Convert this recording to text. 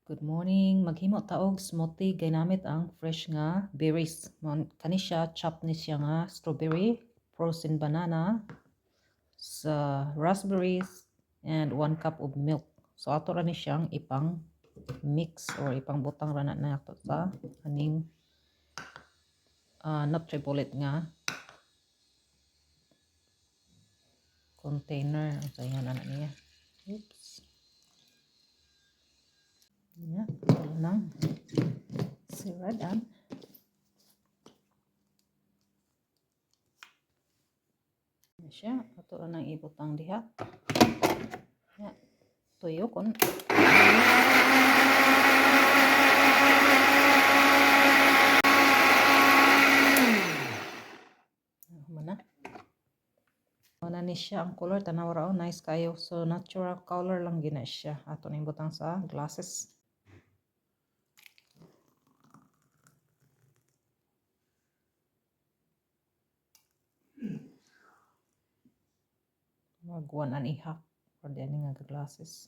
Good morning. Maghimo taog smoothie ginamit ang fresh nga berries. Kani siya chop ni siya nga strawberry, frozen banana, sa raspberries and 1 cup of milk. So ato ra ni siyang ipang mix or ipang butang ra na nato sa aning Nutribullet nga container. So yan na niya. Oops. Yeah, so nang siradan. Siya ato ra nang ibutang diha. Yeah. Tuyo kon mana ni siya ang color tanaw ra nice kayo, so natural color lang gina siya. Ato ning butang sa glasses. Mag 1.5 for the nga glasses.